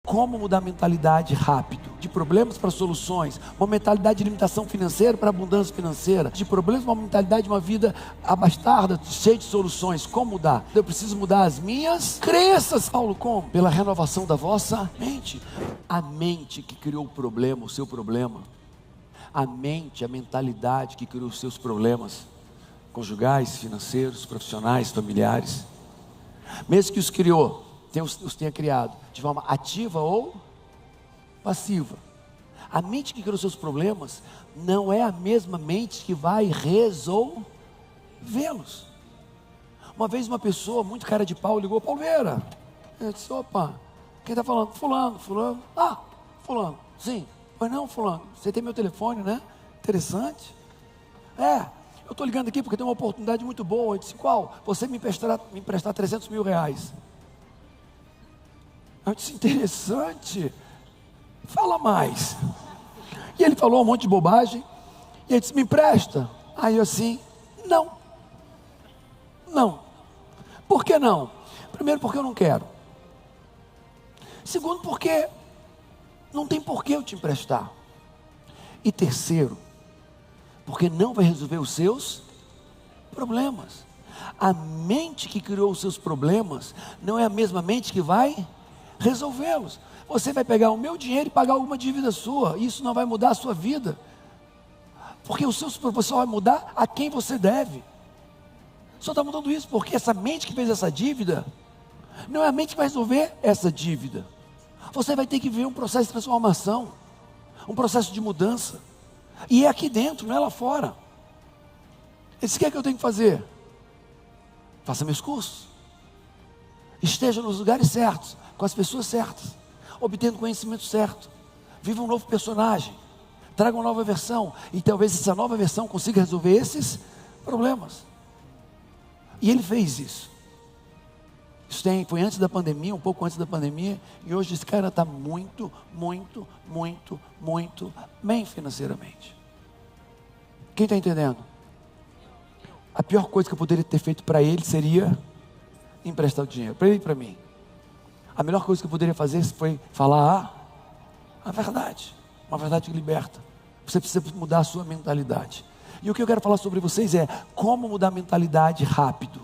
Como mudar a mentalidade rápido, de problemas para soluções, uma mentalidade de limitação financeira para abundância financeira, de problemas para uma mentalidade de uma vida abastada, cheia de soluções. Como mudar? Eu preciso mudar as minhas crenças. Paulo, como? Pela renovação da vossa mente. A mente que criou o problema, o seu problema. A mente, a mentalidade que criou os seus problemas conjugais, financeiros, profissionais, familiares. Mesmo que os criou, os tenha criado de forma ativa ou passiva. A mente que criou seus problemas não é a mesma mente que vai resolvê-los. Uma vez uma pessoa muito cara de pau ligou: Palmeira. Eu disse: opa, quem está falando? Fulano. Ah, fulano, sim. Pois não, fulano, você tem meu telefone, né? Interessante. Eu estou ligando aqui porque tem uma oportunidade muito boa. Eu disse: qual? Você me emprestar 300 mil reais. Eu disse: interessante, fala mais. E ele falou um monte de bobagem, e ele disse: me empresta. Aí eu assim: não. Por que não? Primeiro, porque eu não quero. Segundo, porque não tem porquê eu te emprestar. E terceiro, porque não vai resolver os seus problemas. A mente que criou os seus problemas não é a mesma mente que vai resolvê-los. Você vai pegar o meu dinheiro e pagar alguma dívida sua. Isso não vai mudar a sua vida, porque os seus problemas só vai mudar a quem você deve. Só está mudando isso porque essa mente que fez essa dívida não é a mente que vai resolver essa dívida. Você vai ter que viver um processo de transformação, um processo de mudança. E é aqui dentro, não é lá fora. Ele disse: o que é que eu tenho que fazer? Faça meus cursos, esteja nos lugares certos, com as pessoas certas, obtendo conhecimento certo, viva um novo personagem, traga uma nova versão, e talvez essa nova versão consiga resolver esses problemas. E ele fez isso. Foi antes da pandemia, um pouco antes da pandemia, e hoje esse cara está muito bem financeiramente. Quem está entendendo? A pior coisa que eu poderia ter feito para ele seria emprestar o dinheiro, para ele e para mim. A melhor coisa que eu poderia fazer foi falar a verdade, uma verdade que liberta. Você precisa mudar a sua mentalidade. E o que eu quero falar sobre vocês é como mudar a mentalidade rápido.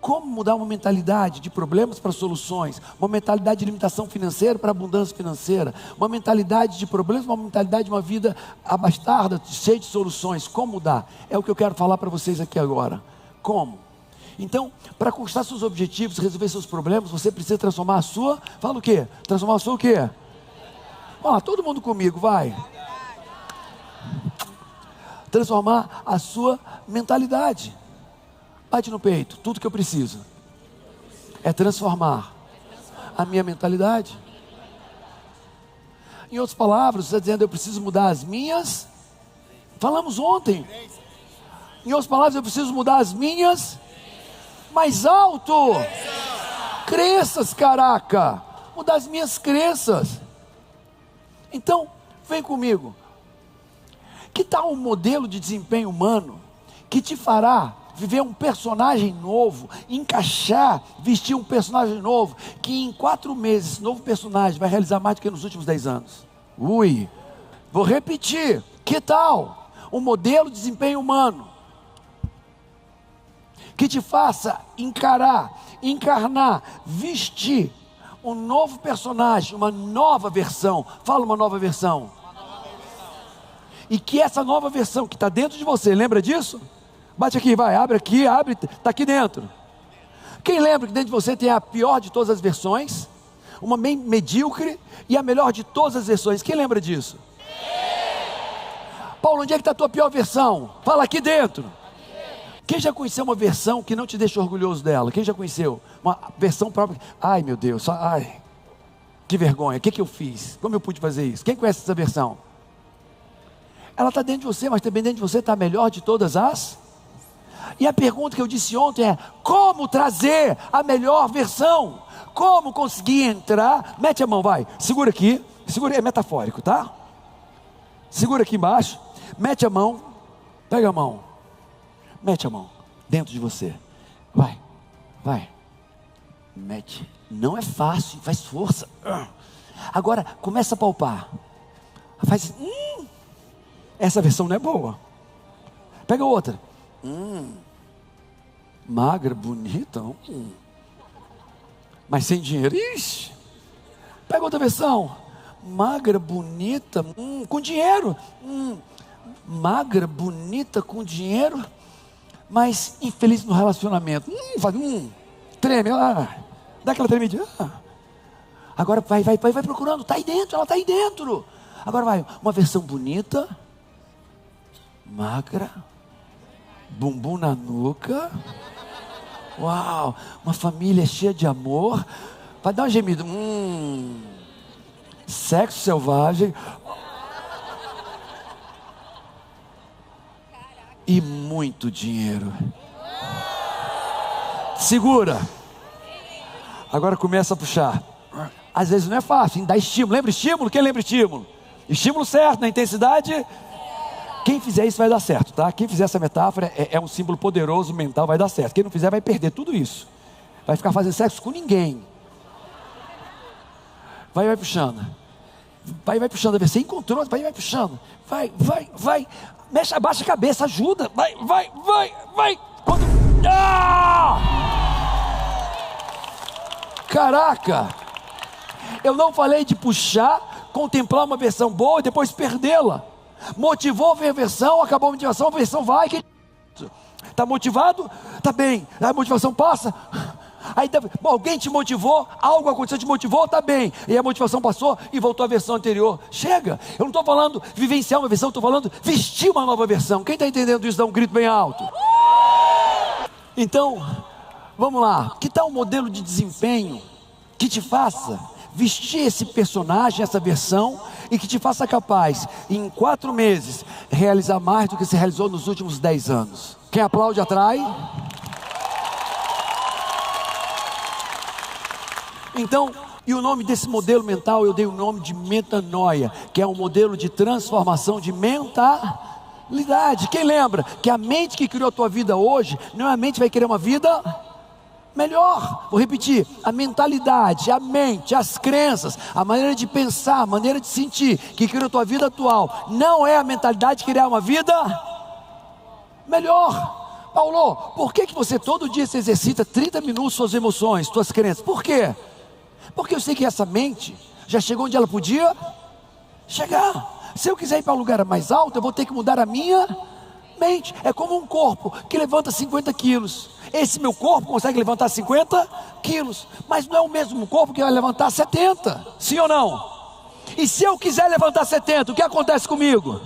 Como mudar uma mentalidade de problemas para soluções, uma mentalidade de limitação financeira para abundância financeira, uma mentalidade de problemas, uma mentalidade de uma vida abastada, cheia de soluções. Como mudar? É o que eu quero falar para vocês aqui agora. Como? Então, para conquistar seus objetivos, resolver seus problemas, você precisa transformar a sua... Fala o quê? Transformar a sua o quê? Ó, todo mundo comigo, vai. Transformar a sua mentalidade. Bate no peito. Tudo que eu preciso é transformar a minha mentalidade. Em outras palavras, você está dizendo: eu preciso mudar as minhas. Falamos ontem. Em outras palavras, eu preciso mudar as minhas. Mais alto. Crenças, caraca. Mudar as minhas crenças. Então, vem comigo. Que tal um modelo de desempenho humano que te fará viver um personagem novo, encaixar, vestir um personagem novo, que em 4 meses esse novo personagem vai realizar mais do que nos últimos 10 anos? Vou repetir. Que tal um modelo de desempenho humano que te faça encarnar, vestir um novo personagem, uma nova versão? Fala uma nova versão. E que essa nova versão que está dentro de você, lembra disso? Bate aqui, vai, abre, está aqui dentro. Quem lembra que dentro de você tem a pior de todas as versões, uma bem medíocre e a melhor de todas as versões? Quem lembra disso? Paulo, onde é que está a tua pior versão? Fala: aqui dentro. Quem já conheceu uma versão que não te deixa orgulhoso dela? Quem já conheceu uma versão própria? Ai meu Deus, que vergonha, o que eu fiz? Como eu pude fazer isso? Quem conhece essa versão? Ela está dentro de você, mas também dentro de você está a melhor de todas as... E a pergunta que eu disse ontem é: como trazer a melhor versão? Como conseguir entrar? Mete a mão, vai, segura aqui, é metafórico, tá? Segura aqui embaixo, mete a mão, pega a mão, mete a mão dentro de você, vai, mete Não é fácil, faz força. Agora, começa a palpar. Faz, essa versão não é boa. Pega outra. Magra, bonita. Mas sem dinheiro. Ixi. Pega outra versão. Magra, bonita, com dinheiro. Magra, bonita, com dinheiro, mas infeliz no relacionamento. Treme, dá aquela tremidinha. Agora vai procurando, está aí dentro, ela está aí dentro. Agora vai, uma versão bonita, magra, bumbum na nuca. Uau, uma família cheia de amor. Vai dar um gemido. Sexo selvagem. E muito dinheiro. Segura. Agora começa a puxar. Às vezes não é fácil, dá estímulo. Lembra estímulo? Quem lembra estímulo? Estímulo certo, na intensidade. Quem fizer isso vai dar certo, tá? Quem fizer essa metáfora é um símbolo poderoso mental, vai dar certo. Quem não fizer vai perder tudo isso. Vai ficar fazendo sexo com ninguém. Vai puxando. Vai puxando, você encontrou, vai puxando. Vai. Mexe, abaixa a cabeça, ajuda. Vai. Quando... Caraca! Eu não falei de puxar, contemplar uma versão boa e depois perdê-la. Motivou, vem a versão, acabou a versão vai. Está motivado? Está bem. A motivação passa. Aí alguém te motivou, algo aconteceu, te motivou, está bem. E a motivação passou e voltou à versão anterior. Chega, eu não estou falando vivenciar uma versão, estou falando vestir uma nova versão. Quem está entendendo isso, dá um grito bem alto. Então, vamos lá. Que tal um modelo de desempenho que te faça vestir esse personagem, essa versão, e que te faça capaz, em 4 meses, realizar mais do que se realizou nos últimos 10 anos? Quem aplaude atrai. Então, e o nome desse modelo mental eu dei o nome de metanoia, que é um modelo de transformação de mentalidade. Quem lembra que a mente que criou a tua vida hoje, não é a mente que vai querer uma vida melhor? Vou repetir, a mentalidade, a mente, as crenças, a maneira de pensar, a maneira de sentir, que criou a tua vida atual, não é a mentalidade de criar uma vida melhor. Paulo, por que você todo dia se exercita 30 minutos suas emoções, suas crenças? Por quê? Porque eu sei que essa mente já chegou onde ela podia chegar. Se eu quiser ir para um lugar mais alto, eu vou ter que mudar a minha mente. É como um corpo que levanta 50 quilos. Esse meu corpo consegue levantar 50 quilos, mas não é o mesmo corpo que vai levantar 70. Sim ou não? E se eu quiser levantar 70, o que acontece comigo?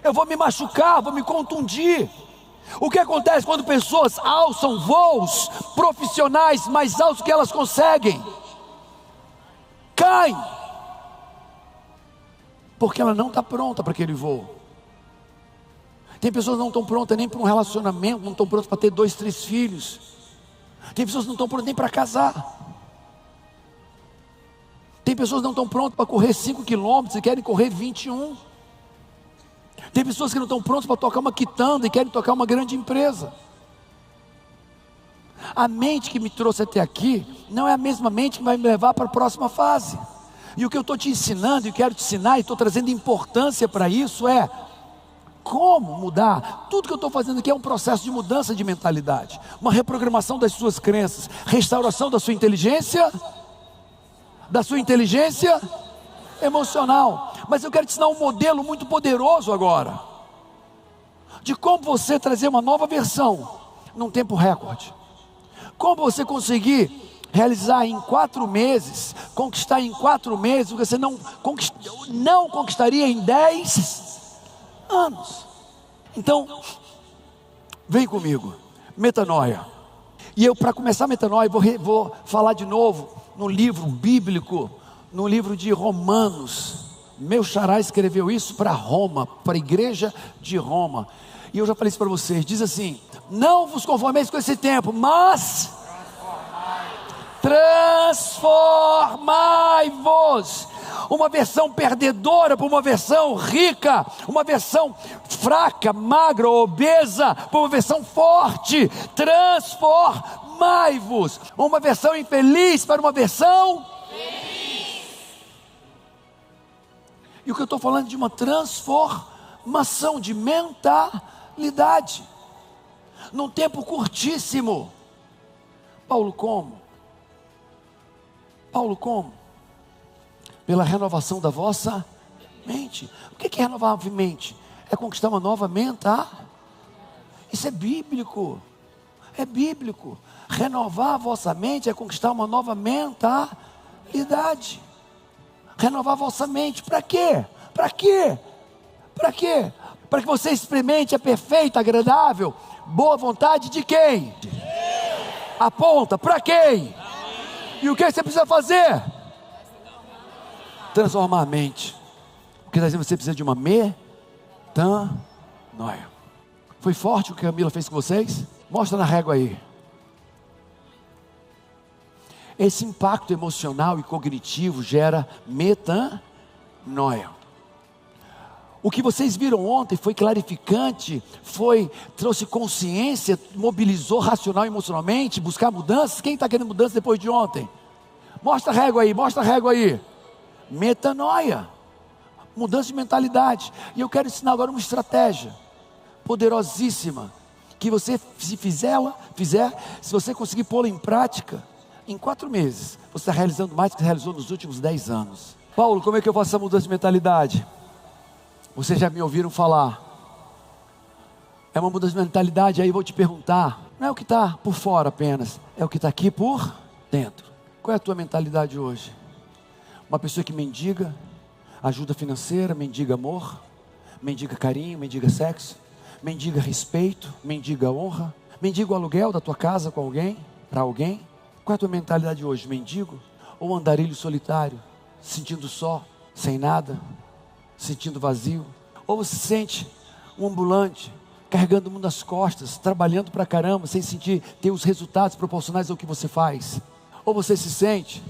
Eu vou me machucar, vou me contundir. O que acontece quando pessoas alçam voos profissionais mais altos que elas conseguem? Caem, porque ela não está pronta para aquele voo. Tem pessoas que não estão prontas nem para um relacionamento, não estão prontas para ter 2, 3 filhos. Tem pessoas que não estão prontas nem para casar. Tem pessoas que não estão prontas para correr 5 quilômetros e querem correr 21. Tem pessoas que não estão prontas para tocar uma quitanda e querem tocar uma grande empresa. A mente que me trouxe até aqui não é a mesma mente que vai me levar para a próxima fase. E o que eu estou te ensinando e quero te ensinar e estou trazendo importância para isso é como mudar. Tudo que eu estou fazendo aqui é um processo de mudança de mentalidade, uma reprogramação das suas crenças, restauração da sua inteligência emocional. Mas eu quero te ensinar um modelo muito poderoso agora, de como você trazer uma nova versão num tempo recorde. Como você conseguir realizar em 4 meses, conquistar em 4 meses, o que você não conquistaria em 10 anos. Então, vem comigo, metanoia. E eu, para começar a metanoia, vou falar de novo no livro bíblico, no livro de Romanos. Meu xará escreveu isso para Roma, para a igreja de Roma. E eu já falei isso para vocês, diz assim: não vos conformeis com esse tempo, mas transformai-vos. Uma versão perdedora para uma versão rica, uma versão fraca, magra, obesa, para uma versão forte. Transformai-vos. transformai-vos. Uma versão infeliz para uma versão feliz. E o que eu estou falando é de uma transformação de mentalidade, num tempo curtíssimo. Paulo como? Pela renovação da vossa mente. O que é renovar a mente? É conquistar uma nova mentalidade. Isso é bíblico. É bíblico. Renovar a vossa mente é conquistar uma nova mentalidade. Renovar a vossa mente. Para quê? Para quê? Para quê? Para que você experimente a perfeita, agradável, boa vontade de quem? Aponta. Para quem? E o que você precisa fazer? Transformar a mente. Porque você precisa de uma metanoia. Foi forte o que a Camila fez com vocês? Mostra na régua aí. Esse impacto emocional e cognitivo gera metanoia. O que vocês viram ontem foi clarificante, trouxe consciência, mobilizou racional e emocionalmente, buscar mudanças. Quem está querendo mudança depois de ontem? Mostra a régua aí. Metanoia, mudança de mentalidade. E eu quero ensinar agora uma estratégia poderosíssima, que você, se se você conseguir pô-la em prática, em 4 meses, você está realizando mais do que realizou nos últimos 10 anos. Paulo, como é que eu faço essa mudança de mentalidade? Vocês já me ouviram falar. É uma mudança de mentalidade, aí eu vou te perguntar, não é o que está por fora apenas, é o que está aqui por dentro. Qual é a tua mentalidade hoje? Uma pessoa que mendiga ajuda financeira, mendiga amor, mendiga carinho, mendiga sexo, mendiga respeito, mendiga honra, mendiga o aluguel da tua casa com alguém, para alguém. Qual é a tua mentalidade hoje? Mendigo ou andarilho solitário, sentindo só, sem nada, sentindo vazio? Ou você se sente um ambulante, carregando o mundo nas costas, trabalhando pra caramba, sem ter os resultados proporcionais ao que você faz? Ou você se sente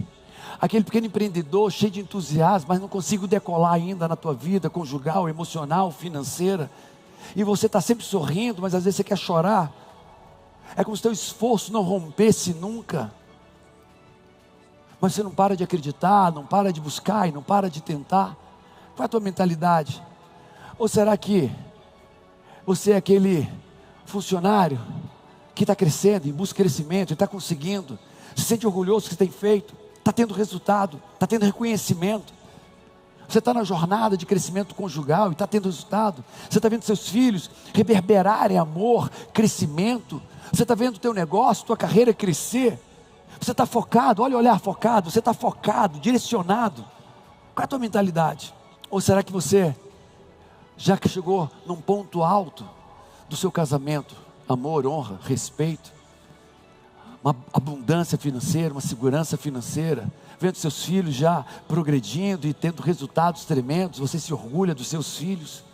aquele pequeno empreendedor cheio de entusiasmo, mas não consigo decolar ainda na tua vida conjugal, emocional, financeira, e você está sempre sorrindo, mas às vezes você quer chorar? É como se teu esforço não rompesse nunca, mas você não para de acreditar, não para de buscar e não para de tentar. Qual é a tua mentalidade? Ou será que você é aquele funcionário que está crescendo, em busca de crescimento, e está conseguindo, se sente orgulhoso do que tem feito, está tendo resultado, está tendo reconhecimento? Você está na jornada de crescimento conjugal e está tendo resultado. Você está vendo seus filhos reverberarem amor, crescimento. Você está vendo o teu negócio, tua carreira crescer. Você está focado, olha o olhar focado. Você está focado, direcionado. Qual é a tua mentalidade? Ou será que você já que chegou num ponto alto do seu casamento? Amor, honra, respeito, uma abundância financeira, uma segurança financeira, vendo seus filhos já progredindo e tendo resultados tremendos, você se orgulha dos seus filhos?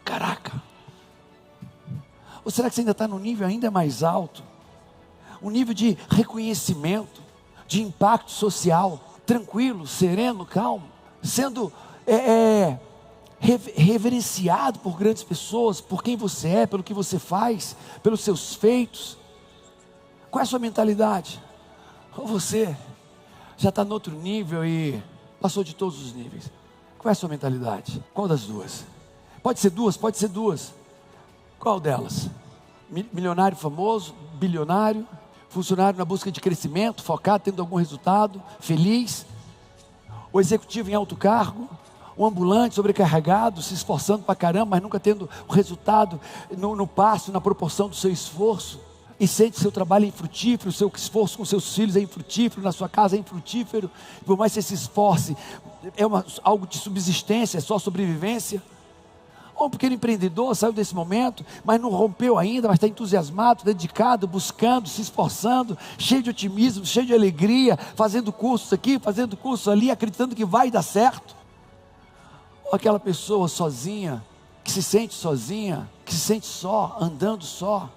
Caraca! Ou será que você ainda está num nível ainda mais alto? Um nível de reconhecimento, de impacto social, tranquilo, sereno, calmo, sendo reverenciado por grandes pessoas, por quem você é, pelo que você faz, pelos seus feitos? Qual é a sua mentalidade? Ou você já está no outro nível e passou de todos os níveis? Qual é a sua mentalidade? Qual das duas? Pode ser duas, pode ser duas. Qual delas? Milionário famoso, bilionário, funcionário na busca de crescimento, focado, tendo algum resultado, feliz? O executivo em alto cargo, o ambulante sobrecarregado, se esforçando para caramba, mas nunca tendo o resultado no passo, na proporção do seu esforço? E sente seu trabalho infrutífero, o seu esforço com seus filhos é infrutífero, na sua casa é infrutífero, por mais que você se esforce, algo de subsistência, é só sobrevivência. Ou um pequeno empreendedor saiu desse momento, mas não rompeu ainda, mas está entusiasmado, dedicado, buscando, se esforçando, cheio de otimismo, cheio de alegria, fazendo cursos aqui, fazendo cursos ali, acreditando que vai dar certo. Ou aquela pessoa sozinha, que se sente sozinha, que se sente só, andando só,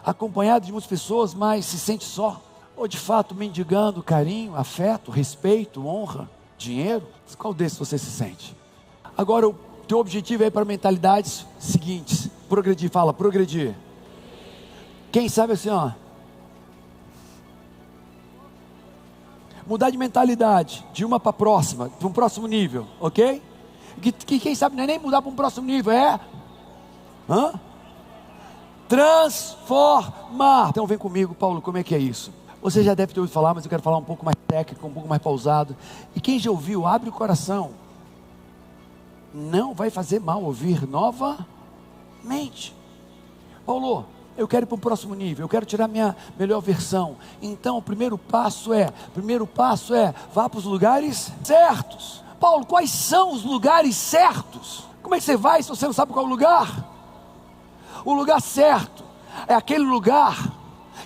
acompanhado de muitas pessoas, mas se sente só, ou de fato mendigando carinho, afeto, respeito, honra, dinheiro. Qual desses você se sente? Agora o teu objetivo é para mentalidades seguintes: progredir. Fala, progredir. Quem sabe assim, ó, mudar de mentalidade, de uma para a próxima, para um próximo nível, ok? Que quem sabe não é nem mudar para um próximo nível, transformar. Então vem comigo, Paulo, como é que é isso? Você já deve ter ouvido falar, mas eu quero falar um pouco mais técnico, um pouco mais pausado. E quem já ouviu, abre o coração. Não vai fazer mal ouvir novamente. Paulo, eu quero ir para o próximo nível, eu quero tirar minha melhor versão. Então o primeiro passo é, vá para os lugares certos. Paulo, quais são os lugares certos? Como é que você vai se você não sabe qual é o lugar? O lugar certo é aquele lugar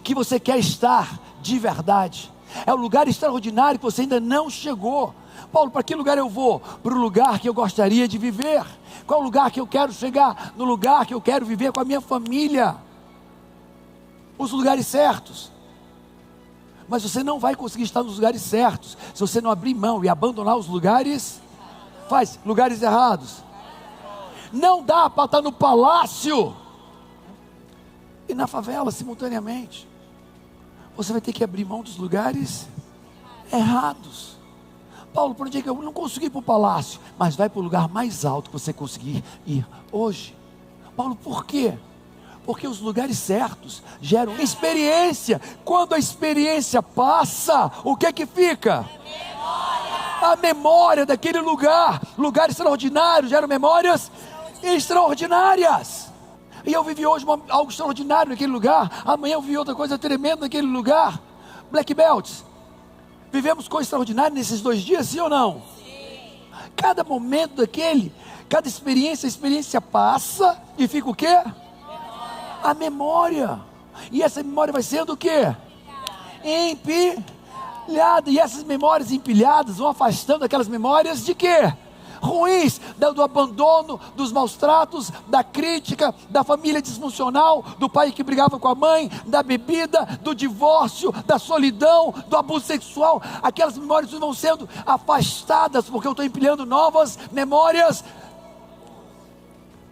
que você quer estar de verdade. É o lugar extraordinário que você ainda não chegou. Paulo, para que lugar eu vou? Para o lugar que eu gostaria de viver. Qual o lugar que eu quero chegar? No lugar que eu quero viver com a minha família. Os lugares certos. Mas você não vai conseguir estar nos lugares certos se você não abrir mão e abandonar os lugares lugares errados. Não dá para estar no palácio e na favela simultaneamente. Você vai ter que abrir mão dos lugares errados. Paulo, por onde é que eu não consegui ir para o palácio? Mas vai para o lugar mais alto que você conseguir ir hoje. Paulo, por quê? Porque os lugares certos geram experiência. Quando a experiência passa, o que é que fica? A memória daquele lugar. Lugar extraordinário geram memórias extraordinárias. E eu vivi hoje algo extraordinário naquele lugar. Amanhã eu vivi outra coisa tremenda naquele lugar. Black Belts. Vivemos coisa extraordinária nesses 2 dias, sim ou não? Sim. Cada momento daquele, cada experiência, a experiência passa e fica o quê? A memória. E essa memória vai sendo o quê? Empilhada. E essas memórias empilhadas vão afastando aquelas memórias de quê? Ruins, do abandono, dos maus tratos, da crítica, da família disfuncional, do pai que brigava com a mãe, da bebida, do divórcio, da solidão, do abuso sexual. Aquelas memórias vão sendo afastadas, porque eu estou empilhando novas memórias.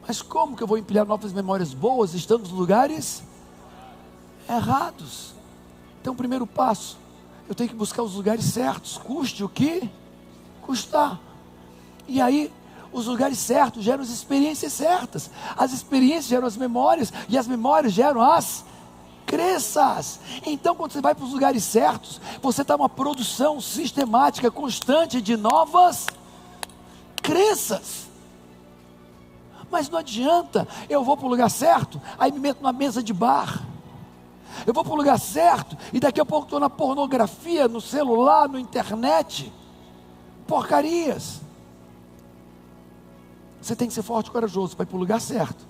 Mas como que eu vou empilhar novas memórias boas, estando nos lugares errados? Então, o primeiro passo, eu tenho que buscar os lugares certos, custe o que custar. E aí, os lugares certos geram as experiências certas. As experiências geram as memórias. E as memórias geram as crenças. Então, quando você vai para os lugares certos, você está numa produção sistemática, constante de novas crenças. Mas não adianta, eu vou para o lugar certo, aí me meto na mesa de bar. Eu vou para o lugar certo, e daqui a pouco estou na pornografia, no celular, na internet. Porcarias. Você tem que ser forte e corajoso para ir para o lugar certo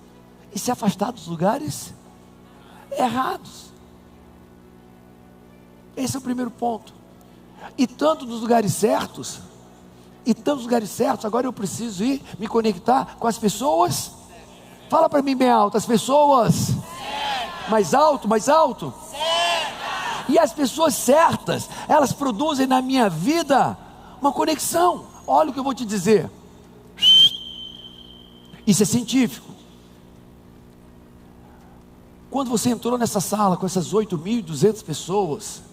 e se afastar dos lugares errados. Esse é o primeiro ponto. E tanto nos lugares certos, agora eu preciso ir me conectar com as pessoas. Fala para mim bem alto, as pessoas. Mais alto, mais alto. E as pessoas certas, elas produzem na minha vida uma conexão. Olha o que eu vou te dizer. Isso é científico. Quando você entrou nessa sala com essas 8.200 pessoas,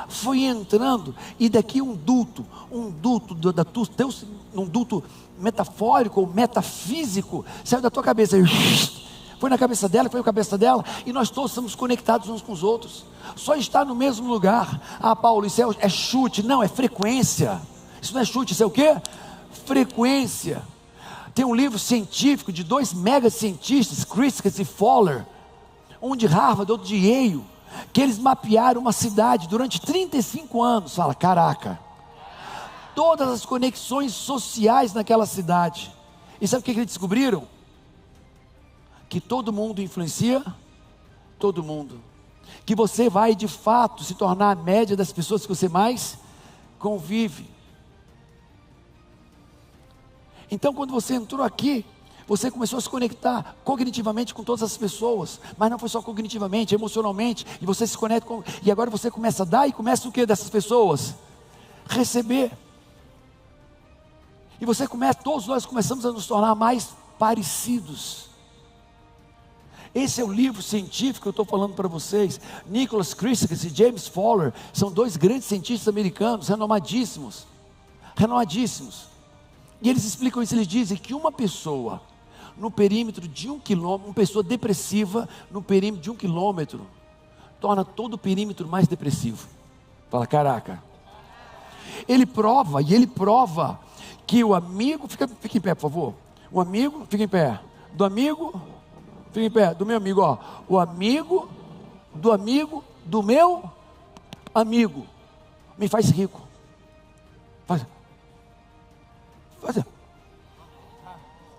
foi entrando e daqui um duto metafórico ou metafísico saiu da tua cabeça, foi na cabeça dela, foi na cabeça dela, e nós todos estamos conectados uns com os outros. Só estar no mesmo lugar. Ah, Paulo, isso é chute? Não, é frequência. Isso não é chute, isso é o quê? Frequência. Tem um livro científico de 2 mega cientistas, Christmas e Fowler, um de Harvard, outro de Yale, que eles mapearam uma cidade durante 35 anos. Fala, caraca, todas as conexões sociais naquela cidade. E sabe o que eles descobriram? Que todo mundo influencia todo mundo. Que você vai de fato se tornar a média das pessoas que você mais convive. Então, quando você entrou aqui, você começou a se conectar cognitivamente com todas as pessoas, mas não foi só cognitivamente, emocionalmente, e você se conecta com, e agora você começa a dar, e começa o que dessas pessoas? Receber. E você começa, todos nós começamos a nos tornar mais parecidos. Esse é o livro científico que eu estou falando para vocês. Nicholas Christgau e James Fowler são dois grandes cientistas americanos, renomadíssimos. E eles explicam isso, eles dizem que uma pessoa, no perímetro de 1 quilômetro, uma pessoa depressiva, no perímetro de 1 quilômetro, torna todo o perímetro mais depressivo. Fala, caraca. Ele prova que o amigo, fica em pé, por favor. O amigo, fica em pé. Do amigo, fica em pé. Do meu amigo, ó. O amigo, do meu amigo, me faz rico. Faz.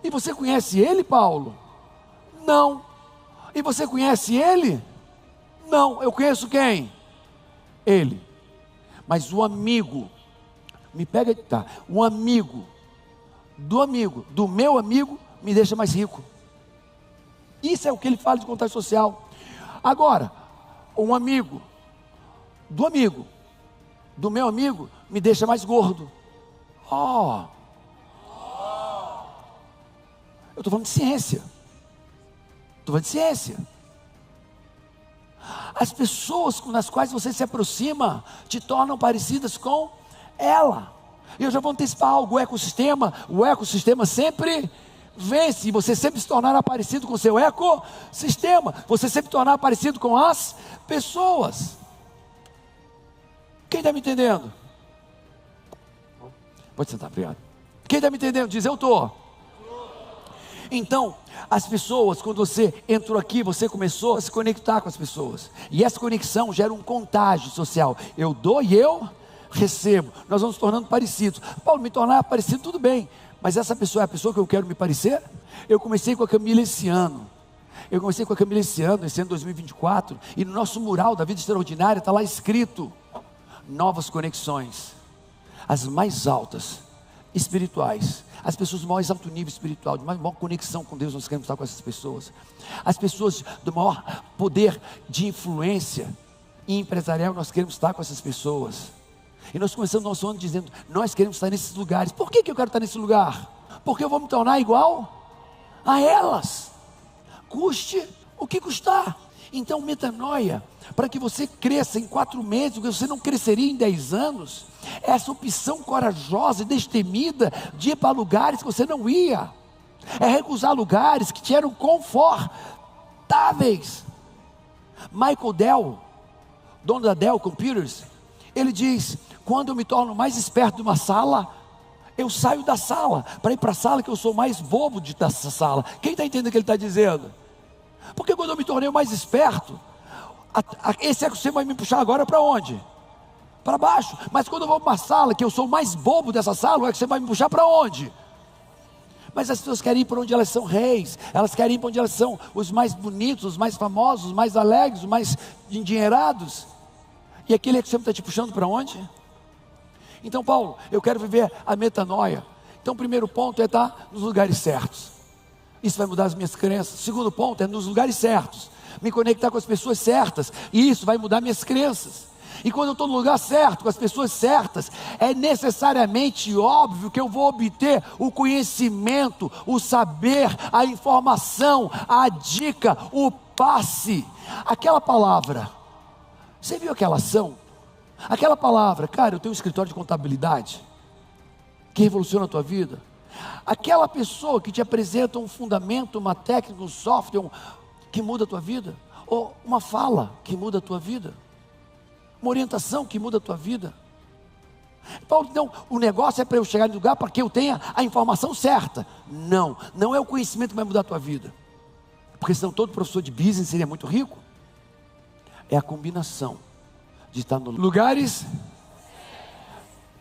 E você conhece ele, Paulo? Não. E você conhece ele? Não. Eu conheço quem? Ele. Mas o amigo, me pega, tá? Um amigo, do meu amigo, me deixa mais rico. Isso é o que ele fala de contágio social. Agora, um amigo, do meu amigo, me deixa mais gordo. Eu estou falando de ciência. As pessoas com as quais você se aproxima te tornam parecidas com ela. E eu já vou antecipar algo: o ecossistema sempre vence. E você sempre se tornará parecido com o seu ecossistema. Você sempre tornará parecido com as pessoas. Quem está me entendendo? Pode sentar, obrigado. Quem está me entendendo? Diz, eu estou. Então, as pessoas, quando você entrou aqui, você começou a se conectar com as pessoas. E essa conexão gera um contágio social. Eu dou e eu recebo. Nós vamos nos tornando parecidos. Paulo, me tornar parecido, tudo bem. Mas essa pessoa é a pessoa que eu quero me parecer? Eu comecei com a Camila esse ano. Esse ano 2024. E no nosso mural da vida extraordinária está lá escrito: novas conexões. As mais altas, espirituais. As pessoas do maior alto nível espiritual, de maior conexão com Deus, nós queremos estar com essas pessoas. As pessoas do maior poder de influência e empresarial, nós queremos estar com essas pessoas. E nós começamos o nosso ano dizendo: nós queremos estar nesses lugares. Por que eu quero estar nesse lugar? Porque eu vou me tornar igual a elas, custe o que custar. Então, metanoia, para que você cresça em 4 meses, porque você não cresceria em 10 anos, essa opção corajosa e destemida de ir para lugares que você não ia, é recusar lugares que te eram confortáveis. Michael Dell, dono da Dell Computers, ele diz: quando eu me torno mais esperto de uma sala, eu saio da sala, para ir para a sala que eu sou mais bobo dessa sala. Quem está entendendo o que ele está dizendo? Porque quando eu me tornei mais esperto, esse ecossistema vai me puxar agora para onde? Para baixo. Mas quando eu vou para uma sala que eu sou mais bobo dessa sala, o ecossistema vai me puxar para onde? Mas as pessoas querem ir para onde elas são reis, elas querem ir para onde elas são os mais bonitos, os mais famosos, os mais alegres, os mais endinheirados. E aquele ecossistema está te puxando para onde? Então, Paulo, eu quero viver a metanoia. Então, o primeiro ponto é estar nos lugares certos. Isso vai mudar as minhas crenças. O segundo ponto é nos lugares certos, me conectar com as pessoas certas, e isso vai mudar minhas crenças. E quando eu estou no lugar certo, com as pessoas certas, é necessariamente óbvio que eu vou obter o conhecimento, o saber, a informação, a dica, o passe. Aquela palavra, você viu aquela ação? Aquela palavra, cara, eu tenho um escritório de contabilidade que revoluciona a tua vida. Aquela pessoa que te apresenta um fundamento, uma técnica, um software que muda a tua vida, ou uma fala que muda a tua vida, uma orientação que muda a tua vida. Paulo, não, o negócio é para eu chegar no lugar para que eu tenha a informação certa. Não, não é o conhecimento que vai mudar a tua vida, porque senão todo professor de business seria muito rico. É a combinação de estar nos lugares,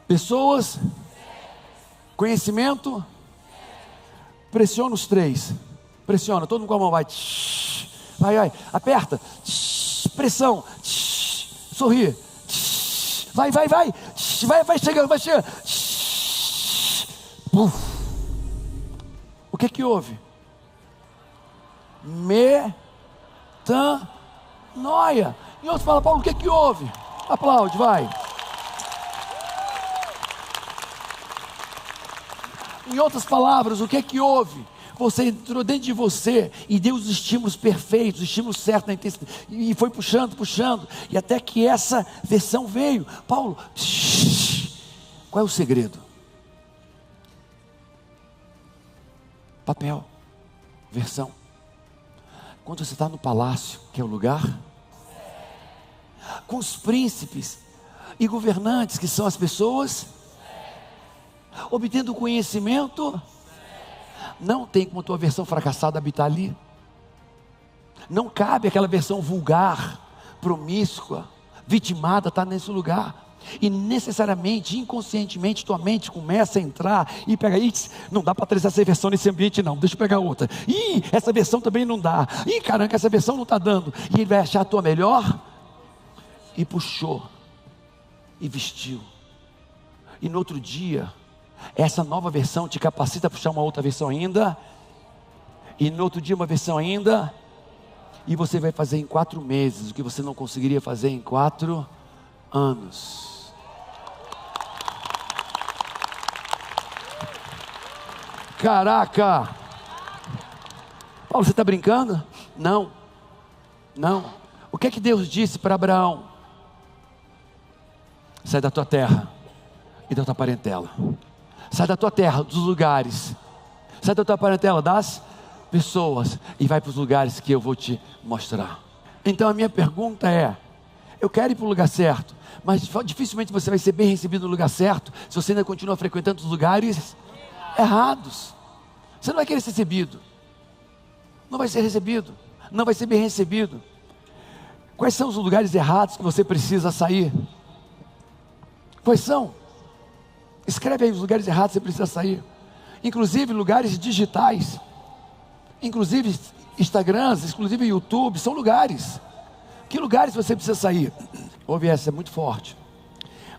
pessoas, conhecimento. Pressiona os 3. Pressiona, todo mundo com a mão, vai. Vai, aperta. Pressão. Sorri. Vai. Vai chegando. O que houve? Metanoia. E outros falam: Paulo, o que houve? Aplaude, vai. Em outras palavras, o que houve? Você entrou dentro de você e deu os estímulos perfeitos, os estímulos certos na intensidade, e foi puxando, e até que essa versão veio. Paulo, qual é o segredo? Papel, versão. Quando você está no palácio, que é o lugar, com os príncipes e governantes, que são as pessoas, obtendo conhecimento, não tem como a tua versão fracassada habitar ali. Não cabe aquela versão vulgar, promíscua, vitimada estar nesse lugar. E necessariamente, inconscientemente, tua mente começa a entrar e pega, não dá para trazer essa versão nesse ambiente não, deixa eu pegar outra. Essa versão também não dá. Caramba, essa versão não está dando. E ele vai achar a tua melhor, e puxou, e vestiu. E no outro dia, essa nova versão te capacita a puxar uma outra versão ainda, e no outro dia uma versão ainda, e você vai fazer em 4 meses o que você não conseguiria fazer em 4 anos. Caraca! Paulo, você está brincando? Não. O que é que Deus disse para Abraão? Sai da tua terra e da tua parentela. Sai da tua terra, dos lugares. Sai da tua parentela, das pessoas, e vai para os lugares que eu vou te mostrar. Então a minha pergunta é: eu quero ir para o lugar certo, mas dificilmente você vai ser bem recebido no lugar certo se você ainda continua frequentando os lugares errados. Você não vai querer ser recebido, não vai ser recebido, não vai ser bem recebido. Quais são os lugares errados que você precisa sair? Quais são? Escreve aí os lugares errados que você precisa sair. Inclusive lugares digitais, inclusive Instagrams, inclusive YouTube, são lugares. Que lugares você precisa sair? Ouve essa, é muito forte.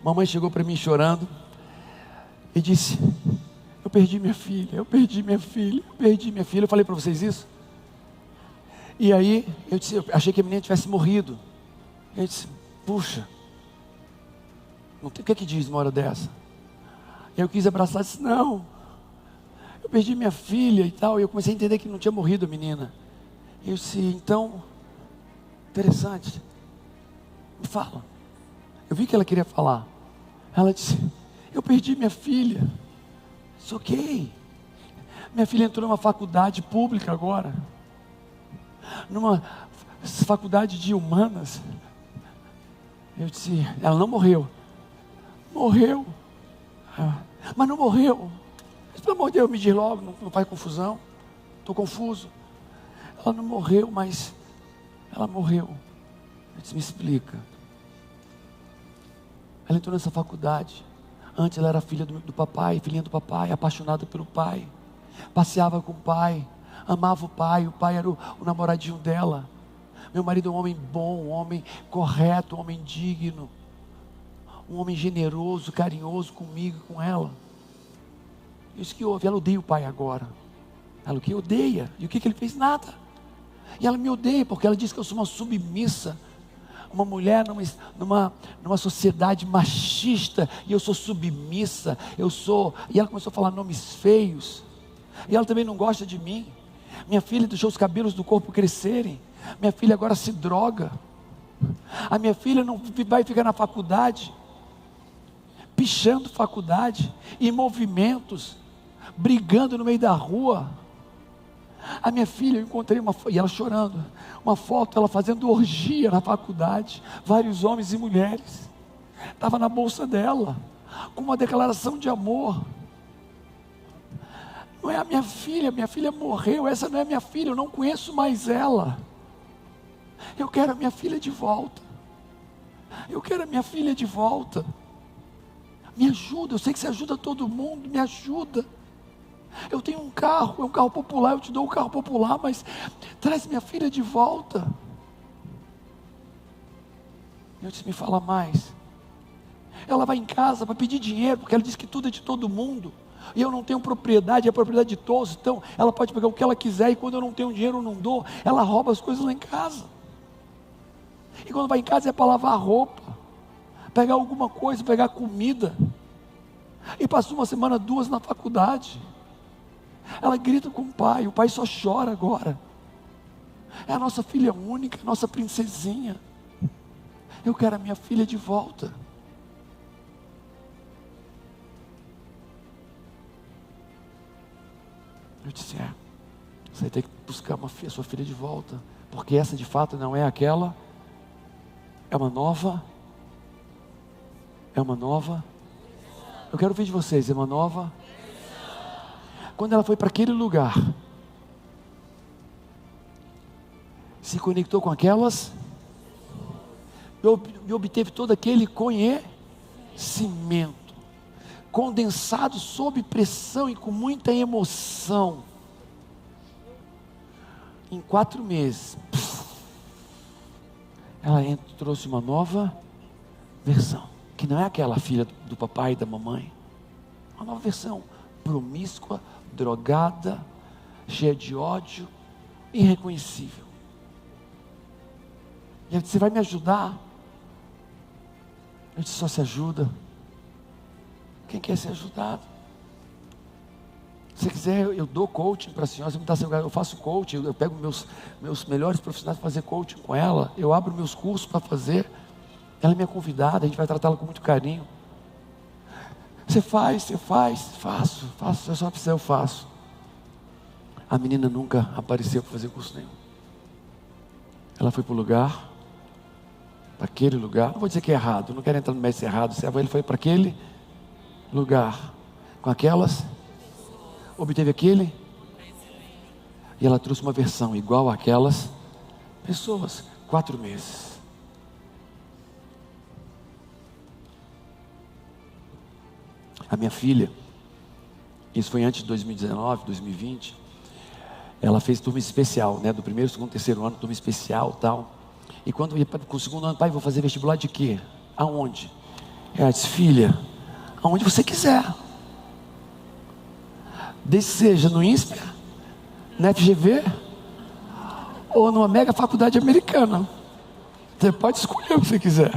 Mamãe chegou para mim chorando e disse: eu perdi minha filha. Eu falei para vocês isso? E aí eu achei que a menina tivesse morrido. Eu disse: puxa, não tem o que é que diz uma hora dessa. Eu quis abraçar e disse: não, eu perdi minha filha e tal. E eu comecei a entender que não tinha morrido a menina. Eu disse: então, interessante, me fala. Eu vi que ela queria falar. Ela disse: eu perdi minha filha. Isso ok. Minha filha entrou numa faculdade pública agora, numa faculdade de humanas. Eu disse: ela não morreu. Morreu. Mas não morreu. Pelo amor de Deus, me diz logo, não faz confusão. Estou confuso. Ela não morreu, mas ela morreu. Eu disse: me explica. Ela entrou nessa faculdade. Antes ela era filha do papai, filhinha do papai, apaixonada pelo pai. Passeava com o pai, amava o pai era o namoradinho dela. Meu marido é um homem bom, um homem correto, um homem digno, um homem generoso, carinhoso comigo e com ela. Isso que houve, ela odeia o pai agora. Ela o que odeia, e o que ele fez? Nada. E ela me odeia porque ela diz que eu sou uma submissa, uma mulher numa sociedade machista, e eu sou submissa, e ela começou a falar nomes feios, e ela também não gosta de mim. Minha filha deixou os cabelos do corpo crescerem, minha filha agora se droga, a minha filha não vai ficar na faculdade, pichando faculdade, em movimentos, brigando no meio da rua. A minha filha, eu encontrei e ela chorando, uma foto, ela fazendo orgia na faculdade, vários homens e mulheres, estava na bolsa dela, com uma declaração de amor. Não é a minha filha morreu, essa não é minha filha, eu não conheço mais ela. Eu quero a minha filha de volta. Me ajuda, eu sei que você ajuda todo mundo, me ajuda. Eu tenho um carro, é um carro popular, eu te dou um carro popular, mas traz minha filha de volta. Eu disse: me fala mais. Ela vai em casa para pedir dinheiro, porque ela diz que tudo é de todo mundo, e eu não tenho propriedade, é a propriedade de todos, então ela pode pegar o que ela quiser, e quando eu não tenho dinheiro eu não dou. Ela rouba as coisas lá em casa, e quando vai em casa é para lavar a roupa, pegar alguma coisa, pegar comida, e passou uma semana, 2 na faculdade. Ela grita com o pai só chora agora. É a nossa filha única, a nossa princesinha. Eu quero a minha filha de volta. Eu disse, você vai ter que buscar a sua filha de volta, porque essa de fato não é aquela, é uma nova, eu quero ouvir de vocês, é uma nova. Quando ela foi para aquele lugar, se conectou com aquelas, e obteve todo aquele conhecimento, condensado sob pressão e com muita emoção. Em 4 meses, ela trouxe uma nova versão, que não é aquela filha do papai e da mamãe, uma nova versão, promíscua, drogada, cheia de ódio, irreconhecível. E ela disse, você vai me ajudar? Eu disse, só se ajuda quem quer ser ajudado. Se quiser, eu dou coaching para a senhora. Se me dá seu lugar, eu faço coaching. Eu pego meus melhores profissionais para fazer coaching com ela. Eu abro meus cursos para fazer. Ela é minha convidada, a gente vai tratá-la com muito carinho. Você faz, faço. Eu só precisar, eu faço. A menina nunca apareceu para fazer curso nenhum. Ela foi para o lugar, para aquele lugar. Não vou dizer que é errado, não quero entrar no mérito errado. Ele foi para aquele lugar, com aquelas, obteve aquele, e ela trouxe uma versão igual àquelas pessoas. 4 meses. A minha filha, isso foi antes de 2019, 2020, ela fez turma especial, né? Do 1º, 2º, 3º ano, turma especial, tal. E quando ia para o 2º ano, pai, vou fazer vestibular de quê? Aonde? Ela disse, filha, aonde você quiser, desde que seja no INSPER, na FGV ou numa mega faculdade americana, você pode escolher o que você quiser.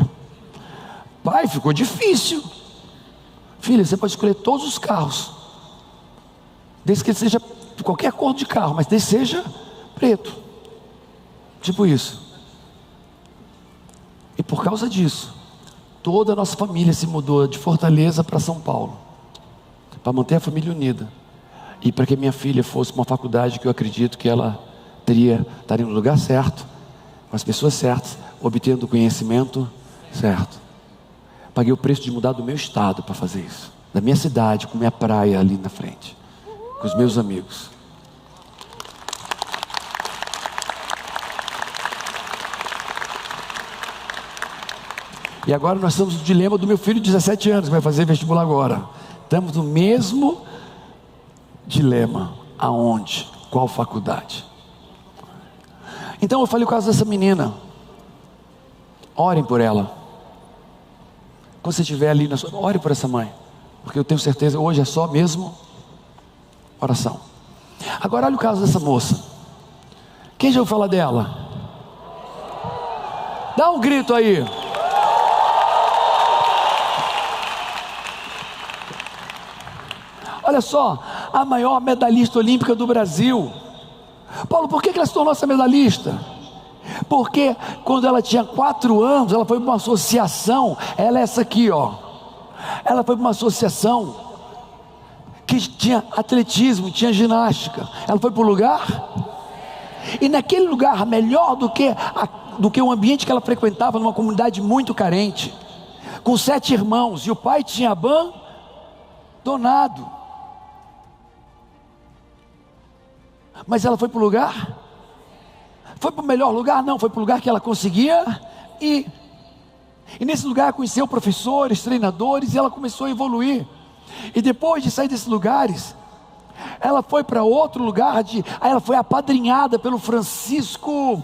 Pai, ficou difícil. Filha, você pode escolher todos os carros, desde que ele seja de qualquer cor de carro, mas desde que seja preto, tipo isso. E por causa disso, toda a nossa família se mudou de Fortaleza para São Paulo, para manter a família unida, e para que minha filha fosse para uma faculdade que eu acredito que ela estaria no lugar certo, com as pessoas certas, obtendo o conhecimento certo. Paguei o preço de mudar do meu estado para fazer isso, da minha cidade, com minha praia ali na frente, com os meus amigos. E agora nós estamos no dilema do meu filho de 17 anos, que vai fazer vestibular agora. Estamos no mesmo dilema. Aonde? Qual faculdade? Então eu falei o caso dessa menina. Orem por ela. Quando você estiver ali, ore por essa mãe. Porque eu tenho certeza, hoje é só mesmo oração. Agora olha o caso dessa moça. Quem já ouviu falar dela? Dá um grito aí. Olha só, a maior medalhista olímpica do Brasil. Paulo, por que ela se tornou essa medalhista? Porque quando ela tinha 4 anos, ela foi para uma associação. Ela é essa aqui, ó. Ela foi para uma associação que tinha atletismo, tinha ginástica. Ela foi para o lugar, e naquele lugar, melhor do que o ambiente que ela frequentava, numa comunidade muito carente, com 7 irmãos, e o pai tinha abandonado. Mas ela foi para o lugar? Foi para o melhor lugar? Não, foi para o lugar que ela conseguia ir. E nesse lugar ela conheceu professores, treinadores, e ela começou a evoluir. E depois de sair desses lugares, ela foi para outro lugar, aí ela foi apadrinhada pelo Francisco,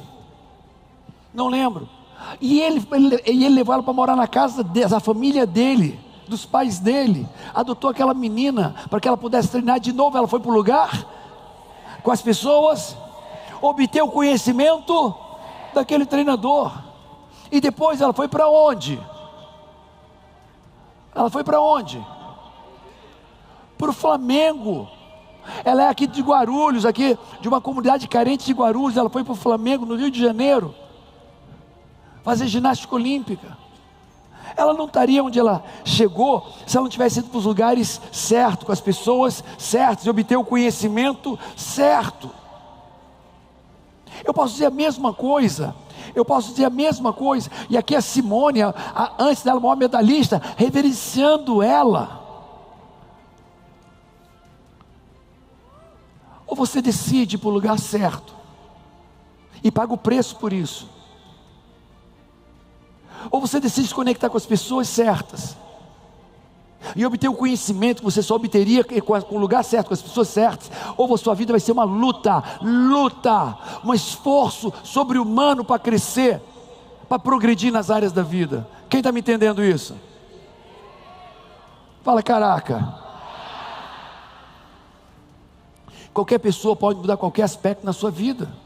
não lembro. E ele levou ela para morar na casa da família dele, dos pais dele. Adotou aquela menina para que ela pudesse treinar de novo. Ela foi para o lugar com as pessoas, obteve o conhecimento daquele treinador. E depois ela foi para onde? Ela foi para onde? Para o Flamengo. Ela é aqui de Guarulhos, aqui de uma comunidade carente de Guarulhos. Ela foi para o Flamengo, no Rio de Janeiro, fazer ginástica olímpica. Ela não estaria onde ela chegou se ela não tivesse ido para os lugares certos, com as pessoas certas, e obter o conhecimento certo. Eu posso dizer a mesma coisa. E aqui a Simone, antes dela, a maior medalhista, reverenciando ela. Ou você decide ir para o lugar certo e paga o preço por isso, ou você decide se conectar com as pessoas certas e obter o conhecimento que você só obteria com o lugar certo, com as pessoas certas. Ou a sua vida vai ser uma luta, um esforço sobre-humano para crescer, para progredir nas áreas da vida. Quem está me entendendo isso? Fala, caraca. Qualquer pessoa pode mudar qualquer aspecto na sua vida.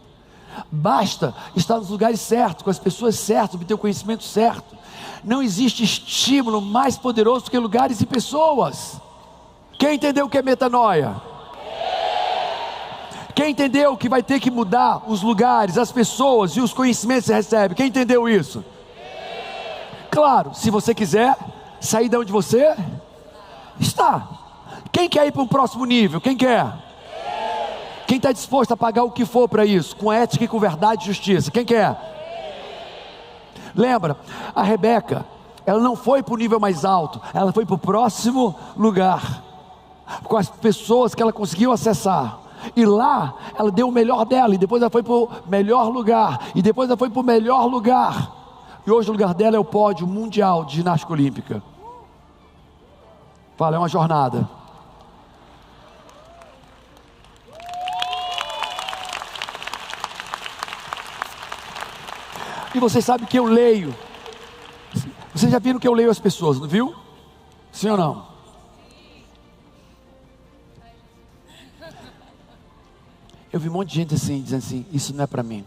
Basta estar nos lugares certos, com as pessoas certas, obter o conhecimento certo. Não existe estímulo mais poderoso do que lugares e pessoas. Quem entendeu o que é metanoia? Quem entendeu que vai ter que mudar os lugares, as pessoas e os conhecimentos que você recebe? Quem entendeu isso? Claro, se você quiser sair de onde você está. Quem quer ir para um próximo nível? Quem quer? Quem está disposto a pagar o que for para isso, com ética e com verdade e justiça? Quem quer? Lembra, a Rebeca, ela não foi para o nível mais alto, ela foi para o próximo lugar, com as pessoas que ela conseguiu acessar. E lá, ela deu o melhor dela, e depois ela foi para o melhor lugar, e depois ela foi para o melhor lugar. E hoje o lugar dela é o pódio mundial de ginástica olímpica. Fala, é uma jornada. E você sabe que eu leio. Vocês já viram que eu leio as pessoas, não viu? Sim ou não? Eu vi um monte de gente assim, dizendo assim: isso não é para mim.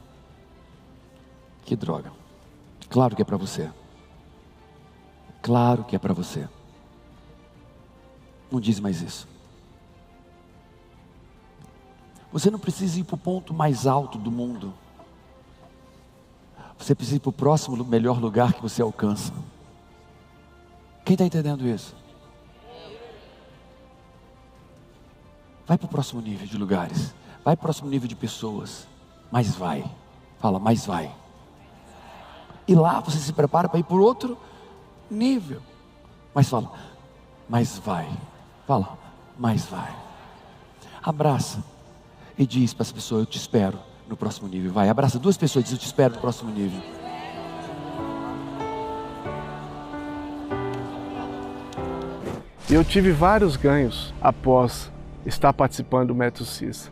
Que droga. Claro que é para você. Claro que é para você. Não diz mais isso. Você não precisa ir para o ponto mais alto do mundo. Você precisa ir para o próximo melhor lugar que você alcança. Quem está entendendo isso? Vai para o próximo nível de lugares. Vai para o próximo nível de pessoas. Mas vai. Fala, mas vai. E lá você se prepara para ir por outro nível. Mas fala, mas vai. Fala, mas vai. Abraça e diz para essa pessoa: eu te espero no próximo nível. Vai, abraça duas pessoas e diz: eu te espero no próximo nível. Eu tive vários ganhos após estar participando do Método CIS.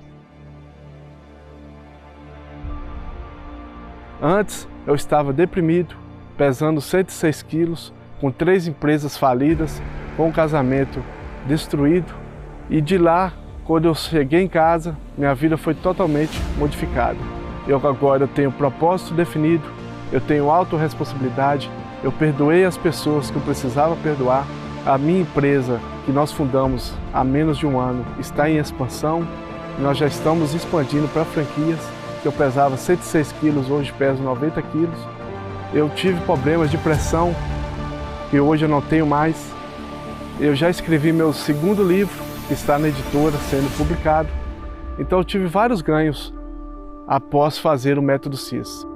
Antes eu estava deprimido, pesando 106 quilos, com 3 empresas falidas, com um casamento destruído. E de lá, quando eu cheguei em casa, minha vida foi totalmente modificada. Eu agora tenho propósito definido, eu tenho autorresponsabilidade, eu perdoei as pessoas que eu precisava perdoar. A minha empresa, que nós fundamos há menos de um ano, está em expansão. Nós já estamos expandindo para franquias. Eu pesava 106 quilos, hoje peso 90 quilos. Eu tive problemas de pressão, que hoje eu não tenho mais. Eu já escrevi meu segundo livro, que está na editora, sendo publicado. Então eu tive vários ganhos após fazer o Método CIS.